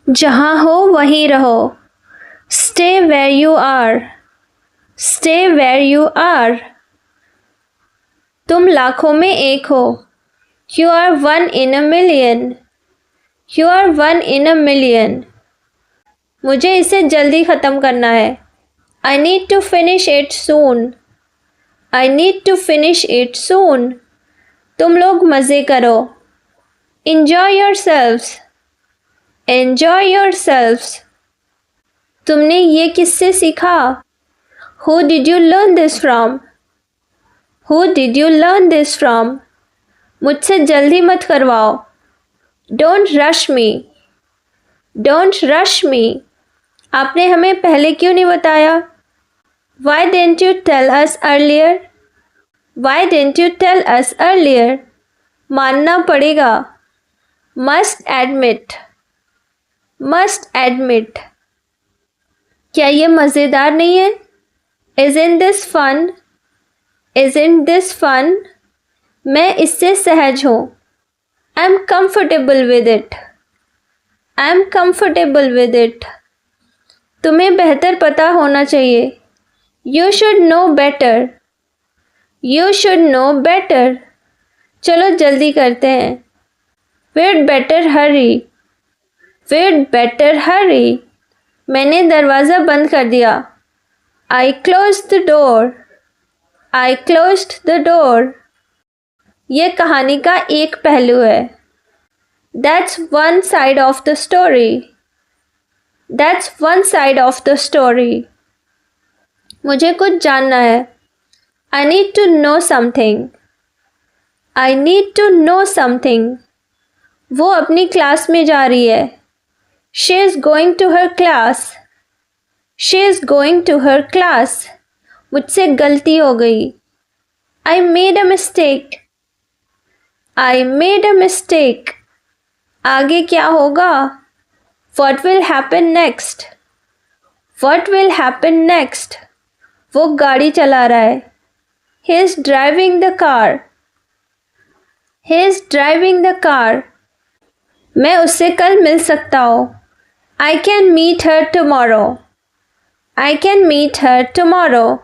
जहाँ हो वहीं रहो। Stay where you are. Stay where you are. तुम लाखों में एक हो। You are one in a million. You are one in a million. मुझे इसे जल्दी ख़त्म करना है। I need to finish it soon. I need to finish it soon. तुम लोग मज़े करो। Enjoy yourselves. Enjoy yourselves. तुमने ये किससे सीखा? Who did you learn this from? Who did you learn this from? मुझसे जल्दी मत करवाओ। Don't rush me. Don't rush me. आपने हमें पहले क्यों नहीं बताया? Why didn't you tell us earlier? Why didn't you tell us earlier? मानना पड़ेगा। Must admit. Must admit. क्या ये मज़ेदार नहीं है? Isn't this fun? Isn't this fun? मैं इससे सहज हूँ। I'm comfortable with it. I'm comfortable with it. तुम्हें बेहतर पता होना चाहिए। You should know better. You should know better. चलो जल्दी करते हैं। We'd better hurry. We'd better hurry. मैंने दरवाज़ा बंद कर दिया। I closed the door. I closed the door. ये कहानी का एक पहलू है। That's one side of the story. That's one side of the story. मुझे कुछ जानना है। I need to know something. I need to know something. वो अपनी क्लास में जा रही है। She is going to her class. She is going to her class. मुझसे गलती हो गई। I made a mistake. I made a mistake. आगे क्या होगा? What will happen next? What will happen next? वो गाड़ी चला रहा है। He is driving the car. He is driving the car. मैं उससे कल मिल सकता हूँ। I can meet her tomorrow. I can meet her tomorrow.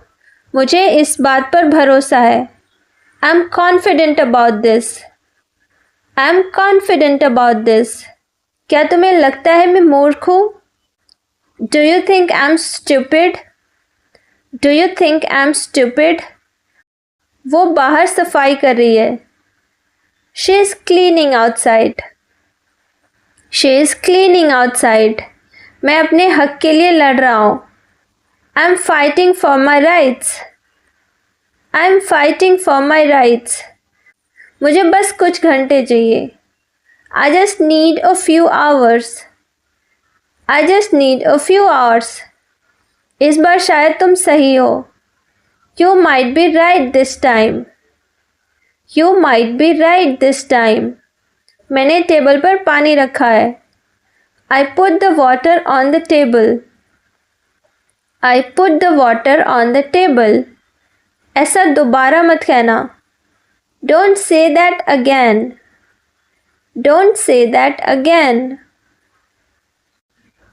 मुझे इस बात पर भरोसा है। I'm confident about this. I'm confident about this. क्या तुम्हें लगता है मैं मूर्ख हूँ? Do you think I'm stupid? Do you think I'm stupid? वो बाहर सफाई कर रही है। She is cleaning outside. She is cleaning outside. मैं अपने हक के लिए लड़ रहा हूँ। I'm fighting for my rights. I'm fighting for my rights. मुझे बस कुछ घंटे चाहिए। I just need a few hours. I just need a few hours. इस बार शायद तुम सही हो। You might be right this time. You might be right this time. मैंने टेबल पर पानी रखा है। I put the water on the table. I put the water on the table. ऐसा दोबारा मत कहना। Don't say that again. Don't say that again.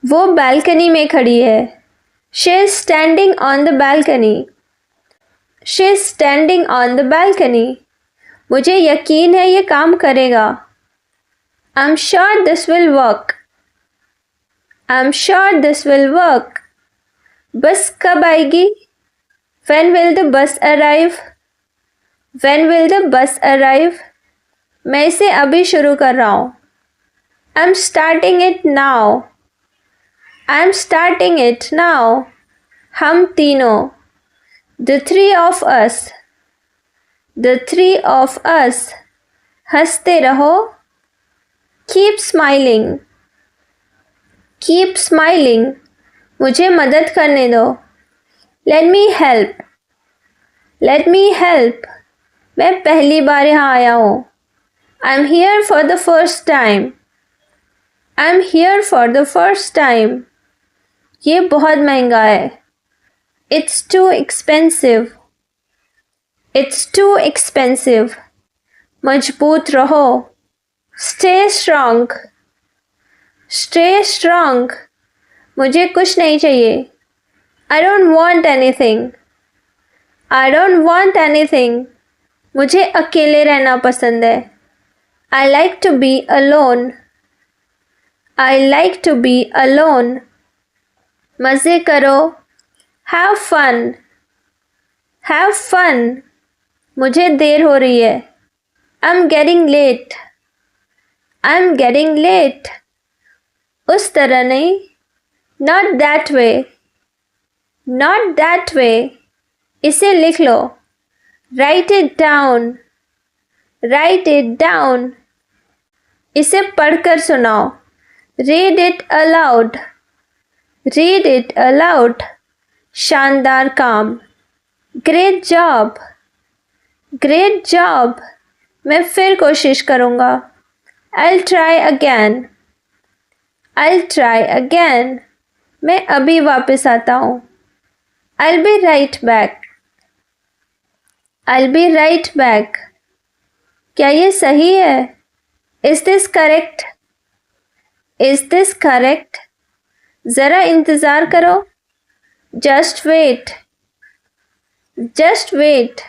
वो बालकनी में खड़ी है। She is standing on the balcony. She is standing on the balcony. मुझे यकीन है ये काम करेगा। I'm sure this will work. I'm sure this will work. बस कब आएगी? When will the bus arrive? When will the bus arrive? मैं इसे अभी शुरू कर रहा हूँ। I'm starting it now. I'm starting it now. हम तीनों। The three of us. The three of us. हंसते रहो। Keep smiling. Keep smiling. मुझे मदद करने दो। Let me help. Let me help. मैं पहली बार यहाँ आया हूँ। I'm here for the first time. I'm here for the first time. ये बहुत महंगा है। It's too expensive. It's too expensive. मजबूत रहो। Stay strong. Stay strong. मुझे कुछ नहीं चाहिए. I don't want anything. I don't want anything. मुझे अकेले रहना पसंद है. I like to be alone. I like to be alone. मज़े करो. Have fun. Have fun. मुझे देर हो रही है. I'm getting late. I'm getting late. उस तरह नहीं. Not that way. Not that way. इसे लिख लो. Write it down. Write it down. इसे पढ़कर सुनाओ. Read it aloud. Read it aloud. शानदार काम. Great job. Great job. मैं फिर कोशिश करूँगा. I'll try again. I'll try again. मैं अभी वापस आता हूँ. I'll be right back. I'll be right back. क्या ये सही है? Is this correct? Is this correct? ज़रा इंतज़ार करो. Just wait. Just wait.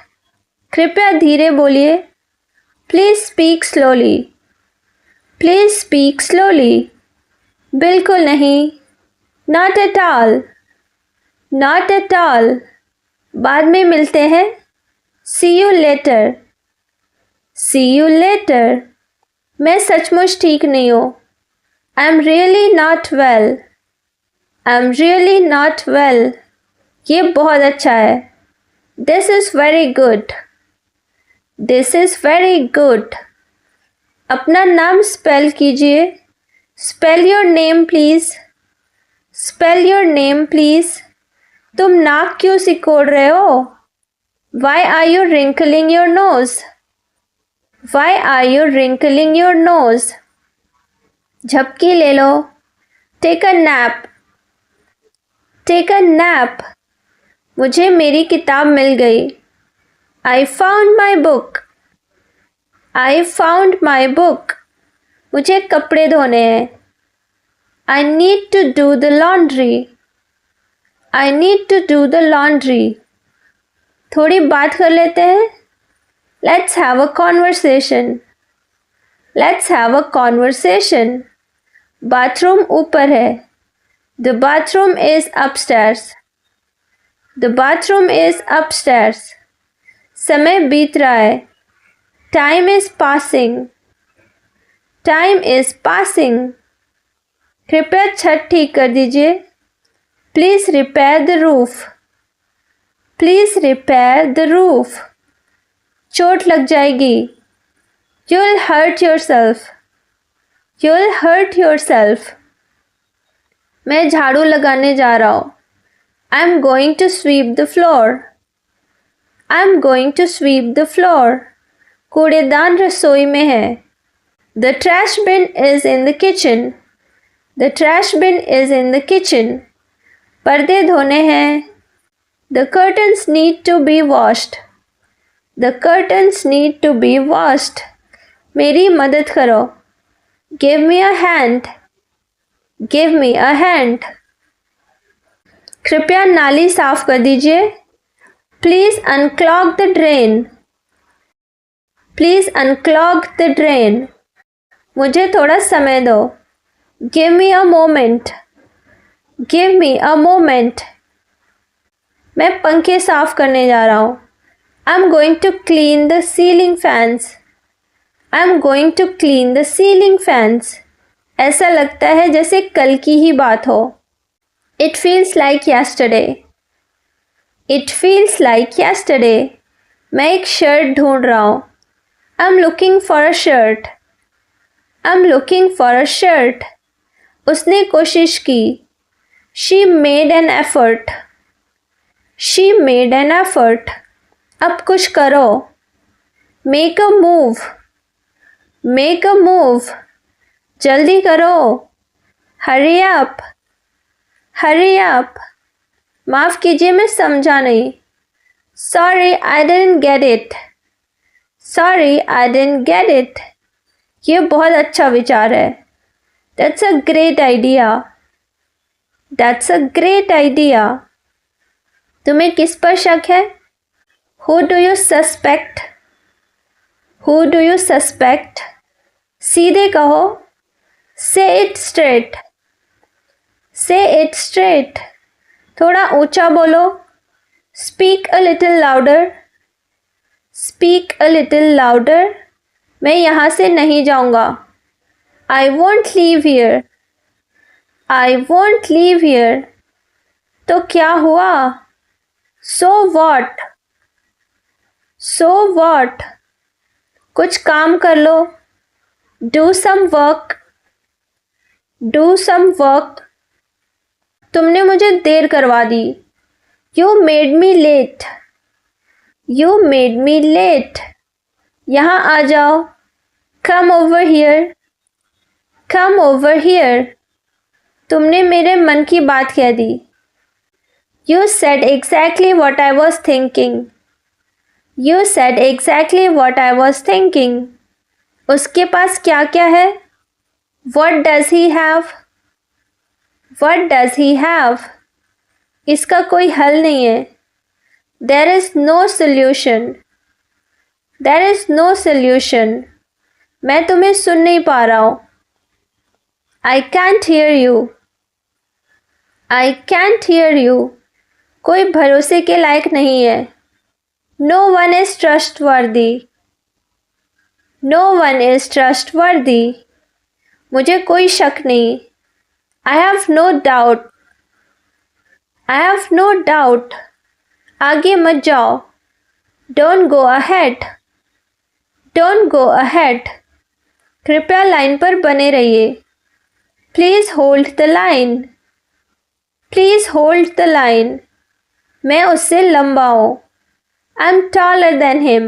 कृपया धीरे बोलिए. Please speak slowly. Please speak slowly. बिल्कुल नहीं. Not at all. Not at all. बाद में मिलते हैं. See you later. See you later. मैं सचमुच ठीक नहीं हूँ. I'm really not well. I'm really not well. ये बहुत अच्छा है. This is very good. This is very good. अपना नाम स्पेल कीजिए. Spell your name please. Spell your name please. तुम नाक क्यों सिकोड़ रहे हो? Why are you wrinkling your nose? Why are you wrinkling your nose? झपकी ले लो. Take a nap. Take a nap. मुझे मेरी किताब मिल गई. I found my book. I found my book. मुझे कपड़े धोने हैं. I need to do the laundry. I need to do the laundry. थोड़ी बात कर लेते हैं. Let's have a conversation. Let's have a conversation. Bathroom ऊपर है. The bathroom is upstairs. The bathroom is upstairs. समय बीत रहा है. Time is passing. Time is passing. कृपया छत ठीक कर दीजिए. Please repair the roof. Please repair the roof. चोट लग जाएगी. You'll hurt yourself. You'll hurt yourself. मैं झाड़ू लगाने जा रहा हूँ. I'm going to sweep the floor. I'm going to sweep the floor. कूड़ेदान रसोई में है. The trash bin is in the kitchen. The trash bin is in the kitchen. पर्दे धोने हैं. The curtains need to be washed. The curtains need to be washed. मेरी मदद करो. Give me a hand. Give me a hand. कृपया नाली साफ कर दीजिए. Please unclog the drain. Please unclog the drain. मुझे थोड़ा समय दो. Give me a moment. Give me a moment. मैं पंखे साफ करने जा रहा हूँ. I'm going to clean the ceiling fans. I'm going to clean the ceiling fans. ऐसा लगता है जैसे कल की ही बात हो. It feels like yesterday. It feels like yesterday. मैं एक शर्ट ढूंढ रहा हूँ. I'm looking for a shirt. I'm looking for a shirt. उसने कोशिश की. She made an effort. She made an effort. अब कुछ करो. Make a move. Make a move. जल्दी करो. Hurry up. Hurry up. माफ़ कीजिए मैं समझा नहीं. Sorry, I didn't get it. Sorry, I didn't get it. ये बहुत अच्छा विचार है. That's a great idea. That's a great idea. तुम्हें किस पर शक है? Who do you suspect? Who do you suspect? सीधे कहो. Say it straight. Say it straight. थोड़ा ऊंचा बोलो. Speak a little louder. Speak a little louder. मैं यहाँ से नहीं जाऊँगा. I won't leave here. I won't leave here. तो क्या हुआ? So what? So what? कुछ काम कर लो. Do some work. Do some work. तुमने मुझे देर करवा दी. You made me late. You made me late. यहाँ आ जाओ. Come over here. Come over here. तुमने मेरे मन की बात कह दी. You said exactly what I was thinking. You said exactly what I was thinking. उसके पास क्या क्या है? What does he have? What does he have? इसका कोई हल नहीं है. There is no solution. There is no solution. मैं तुम्हें सुन नहीं पा रहा हूँ. I can't hear you. I can't hear you. कोई भरोसे के लायक नहीं है. No one is trustworthy. No one is trustworthy. मुझे कोई शक नहीं. I have no doubt. I have no doubt. आगे मत जाओ. Don't go ahead. Don't go ahead. कृपया लाइन पर बने रहिए. Please hold the line. Please hold the line. मैं उससे लंबा हूँ. I'm taller than him.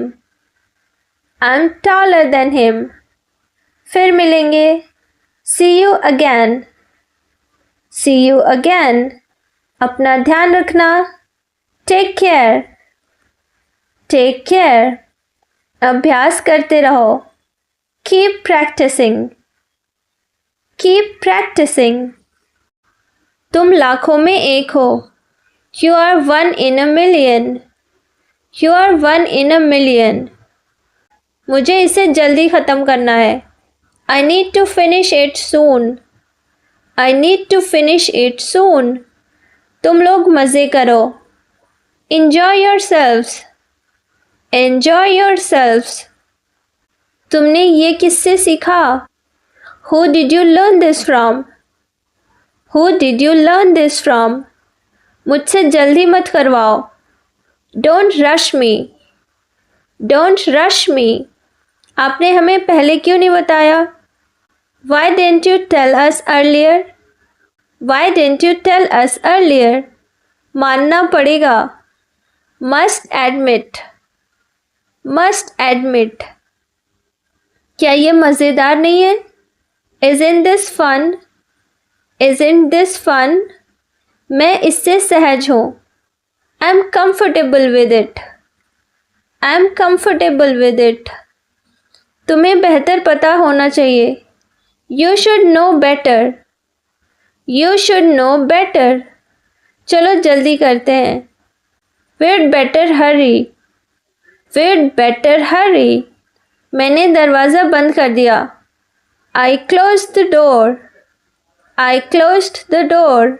I'm taller than him. फिर मिलेंगे. See you again. See you again. अपना ध्यान रखना. Take care. Take care. अभ्यास करते रहो. Keep practicing. Keep practicing. तुम लाखों में एक हो. You are one in a million. You are one in a million. मुझे इसे जल्दी ख़त्म करना है. I need to finish it soon. I need to finish it soon. तुम लोग मज़े करो. Enjoy yourselves. Enjoy yourselves. तुमने ये किससे सीखा? Who did you learn this from? Who did you learn this from? मुझसे जल्दी मत करवाओ. Don't rush me. Don't rush me. आपने हमें पहले क्यों नहीं बताया? Why didn't you tell us earlier? Why didn't you tell us earlier? मानना पड़ेगा. Must admit. Must admit. क्या ये मज़ेदार नहीं है? Isn't this fun? Isn't this fun? मैं इससे सहज हूँ. I'm comfortable with it. I'm comfortable with it. तुम्हें बेहतर पता होना चाहिए. You should know better. You should know better. चलो जल्दी करते हैं. We'd better hurry. We'd better hurry. मैंने दरवाज़ा बंद कर दिया. I closed the door. I closed the door.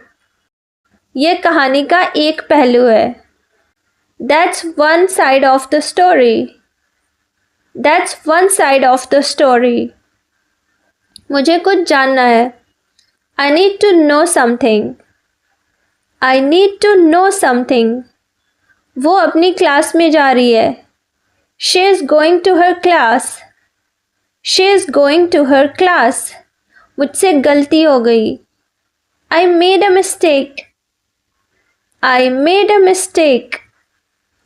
ये कहानी का एक पहलू है. That's one side of the story. That's one side of the story. मुझे कुछ जानना है. I need to know something. I need to know something. वो अपनी क्लास में जा रही है. She is going to her class. She is going to her class. मुझसे गलती हो गई. I made a mistake. I made a mistake.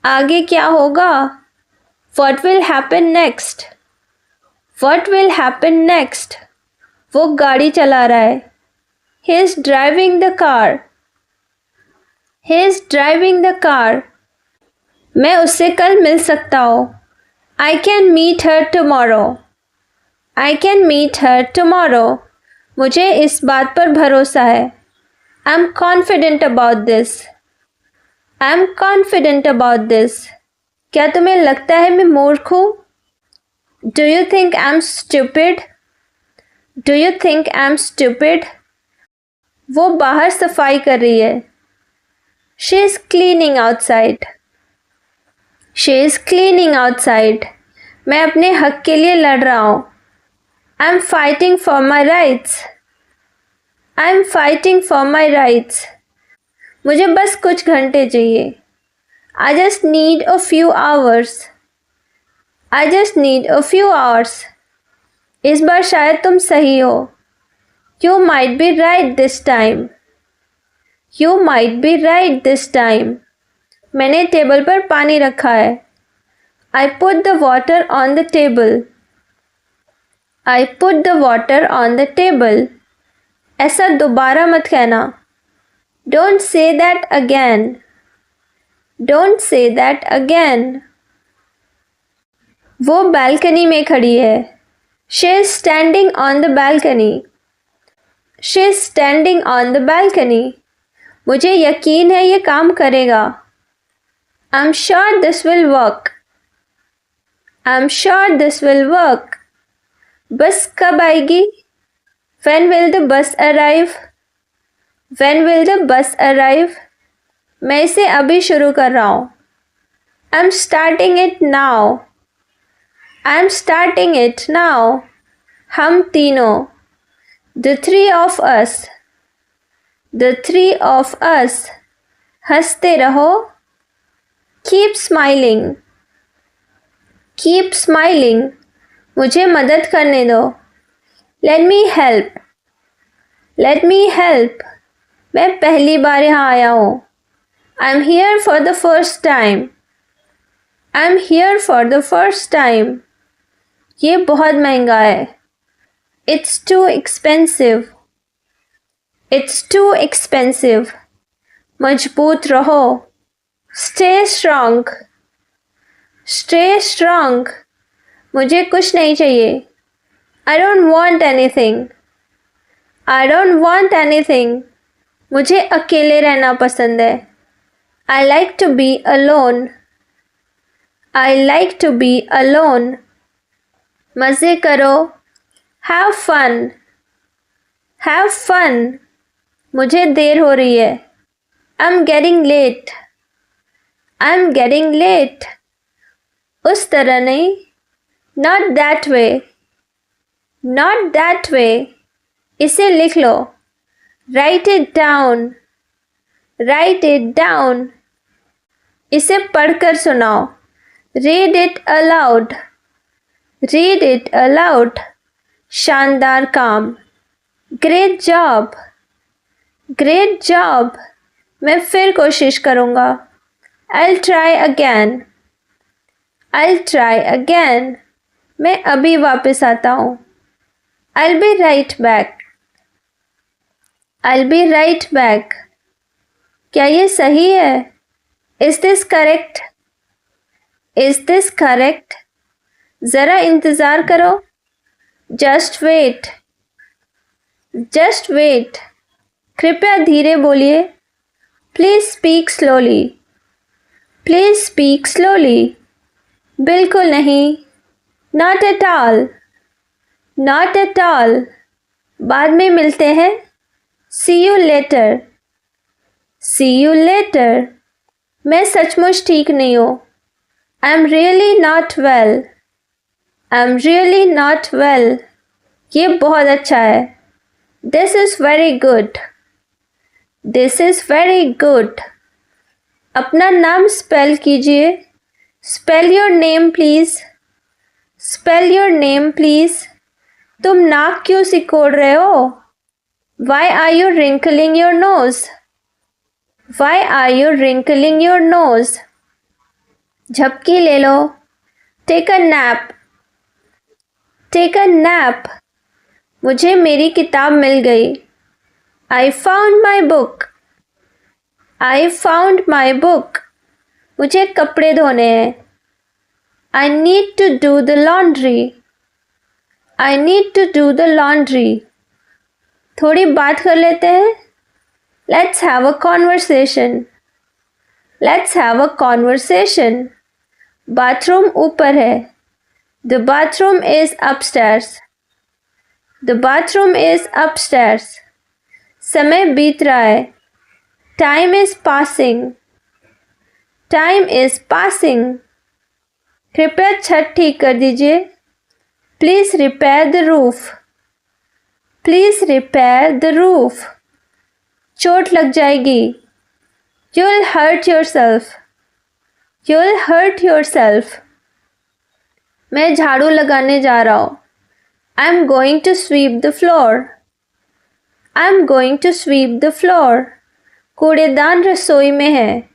आगे क्या होगा? What will happen next? What will happen next? वो गाड़ी चला रहा है. He is driving the car. He is driving the car. मैं उससे कल मिल सकता हूँ. I can meet her tomorrow. I can meet her tomorrow. मुझे इस बात पर भरोसा है। I am confident about this. I am confident about this. क्या तुम्हें लगता है मैं मूर्ख हूँ? Do you think I am stupid? Do you think I am stupid? वो बाहर सफाई कर रही है। She is cleaning outside. She is cleaning outside. मैं अपने हक के लिए लड़ रहा हूँ। I am fighting for my rights. I am fighting for my rights. मुझे बस कुछ घंटे चाहिए। I just need a few hours. I just need a few hours. इस बार शायद तुम सही हो। You might be right this time. You might be right this time. मैंने टेबल पर पानी रखा है। I put the water on the table. I put the water on the table. ऐसा दोबारा मत कहना। Don't say that again. Don't say that again. वो बालकनी में खड़ी है। She is standing on the balcony. She is standing on the balcony. मुझे यकीन है ये काम करेगा। I am sure this will work. I am sure this will work. बस कब आएगी? When will the bus arrive? When will the bus arrive? मैं इसे अभी शुरू कर रहा हूँ। I'm starting it now. I'm starting it now. हम तीनों। The three of us. The three of us. हंसते रहो। Keep smiling. Keep smiling. मुझे मदद करने दो। Let me help. Let me help. मैं पहली बार यहाँ आया हूँ। I'm here for the first time. I'm here for the first time. ये बहुत महंगा है। It's too expensive. It's too expensive. मजबूत रहो। Stay strong. Stay strong. मुझे कुछ नहीं चाहिए। I don't want anything. I don't want anything. मुझे अकेले रहना पसंद है। I like to be alone. I like to be alone. मज़े करो। Have fun. Have fun. मुझे देर हो रही है। I'm getting late. I'm getting late. उस तरह नहीं। Not that way. Not that way. इसे लिख लो। Write it down. Write it down. इसे पढ़कर सुनाओ। Read it aloud. Read it aloud. शानदार काम। Great job. Great job. मैं फिर कोशिश करूँगा। I'll try again. I'll try again. मैं अभी वापस आता हूँ। I'll be right back. I'll be right back. क्या ये सही है? Is this correct? Is this correct? ज़रा इंतज़ार करो। Just wait. Just wait. कृपया धीरे बोलिए। Please speak slowly. Please speak slowly. बिल्कुल नहीं। Not at all. Not at all. बाद में मिलते हैं। See you later. See you later. मैं सचमुच ठीक नहीं हूँ। I'm really not well. I'm really not well. ये बहुत अच्छा है। This is very good. This is very good. अपना नाम स्पेल कीजिए। Spell your name please. Spell your name please. तुम नाक क्यों सिकोड़ रहे हो? Why are you wrinkling your nose? Why are you wrinkling your nose? झपकी ले लो। Take a nap. Take a nap. मुझे मेरी किताब मिल गई। I found my book. I found my book. मुझे कपड़े धोने हैं। I need to do the laundry. I need to do the laundry. थोड़ी बात कर लेते हैं. Let's have a conversation. Let's have a conversation. Bathroom ऊपर है. The bathroom is upstairs. The bathroom is upstairs. समय बीत रहा है. Time is passing. Time is passing. कृपया छत ठीक कर दीजिए. Please repair the roof. Please repair the roof. चोट लग जाएगी. You'll hurt yourself. You'll hurt yourself. मैं झाड़ू लगाने जा रहा हूँ. I'm going to sweep the floor. I'm going to sweep the floor. कूड़ेदान रसोई में है.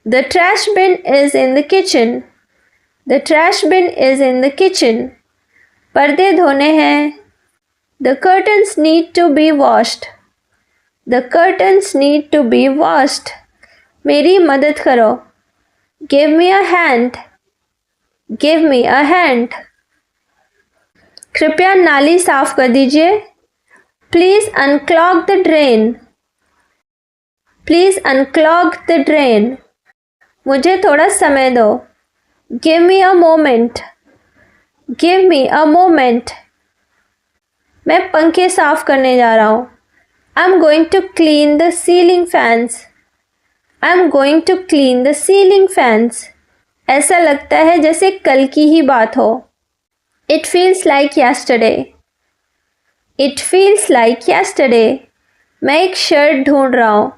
The trash bin is in the kitchen. The trash bin is in the kitchen. पर्दे धोने हैं. The curtains need to be washed. The curtains need to be washed. मेरी मदद करो. Give me a hand. Give me a hand. कृपया नाली साफ कर दीजिए. Please unclog the drain. Please unclog the drain. मुझे थोड़ा समय दो. Give me a moment. Give me a moment. मैं पंखे साफ करने जा रहा हूँ. I'm going to clean the ceiling fans. I'm going to clean the ceiling fans. ऐसा लगता है जैसे कल की ही बात हो. It feels like yesterday. It feels like yesterday. मैं एक शर्ट ढूंढ रहा हूँ.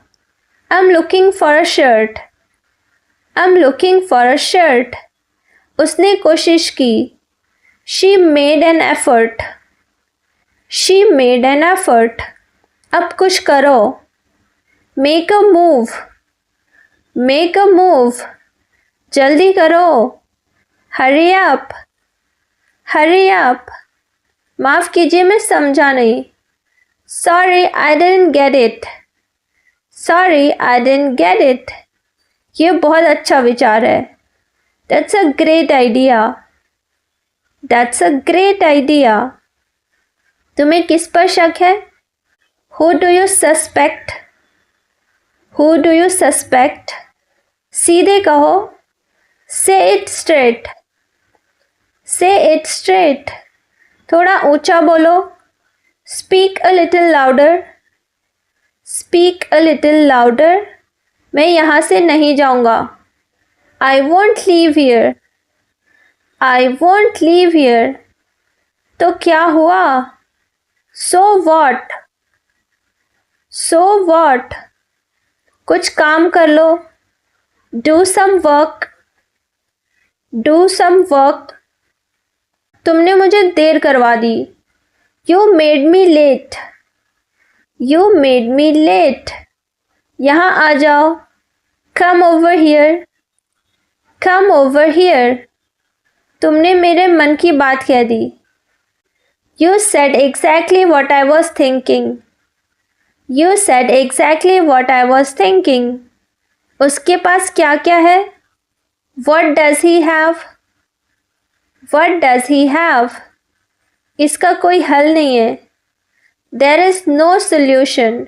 I'm looking for a shirt. I'm looking for a shirt. उसने कोशिश की. She made an effort. She made an effort. अब कुछ करो. Make a move. Make a move. जल्दी करो. Hurry up. Hurry up. माफ़ कीजिए मैं समझा नहीं. Sorry, I didn't get it. Sorry, I didn't get it. ये बहुत अच्छा विचार है. That's a great idea. That's a great idea. तुम्हें किस पर शक है? Who do you suspect? Who do you suspect? सीधे कहो. Say it straight. Say it straight. थोड़ा ऊंचा बोलो. Speak a little louder. Speak a little louder. मैं यहाँ से नहीं जाऊँगा. I won't leave here. I won't leave here. तो क्या हुआ? So what? So what? कुछ काम कर लो. Do some work. Do some work. तुमने मुझे देर करवा दी. You made me late. You made me late. यहाँ आ जाओ. Come over here. Come over here. तुमने मेरे मन की बात कह दी. You said exactly what I was thinking. You said exactly what I was thinking. उसके पास क्या क्या है? What does he have? What does he have? इसका कोई हल नहीं है. There is no solution.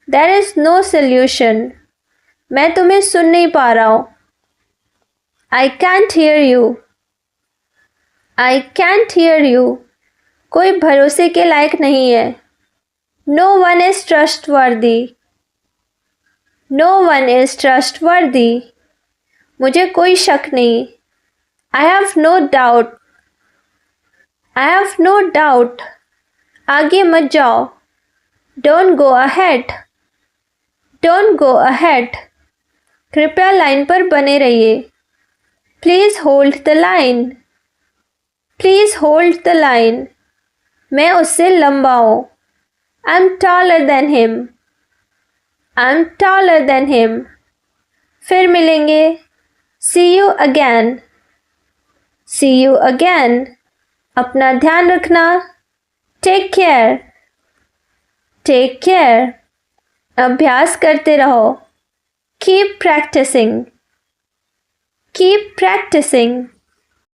There is no solution. मैं तुम्हें सुन नहीं पा रहा हूँ. I can't hear you. I can't hear you. कोई भरोसे के लायक नहीं है. No one is trustworthy. No one is trustworthy. मुझे कोई शक नहीं. I have no doubt. I have no doubt. आगे मत जाओ. Don't go ahead. Don't go ahead. कृपया लाइन पर बने रहिए. Please hold the line. Please hold the line. मैं उससे लंबा हूँ. I'm taller than him. I'm taller than him. फिर मिलेंगे. See you again. See you again. अपना ध्यान रखना. Take care. Take care. अभ्यास करते रहो. Keep practicing. Keep practicing.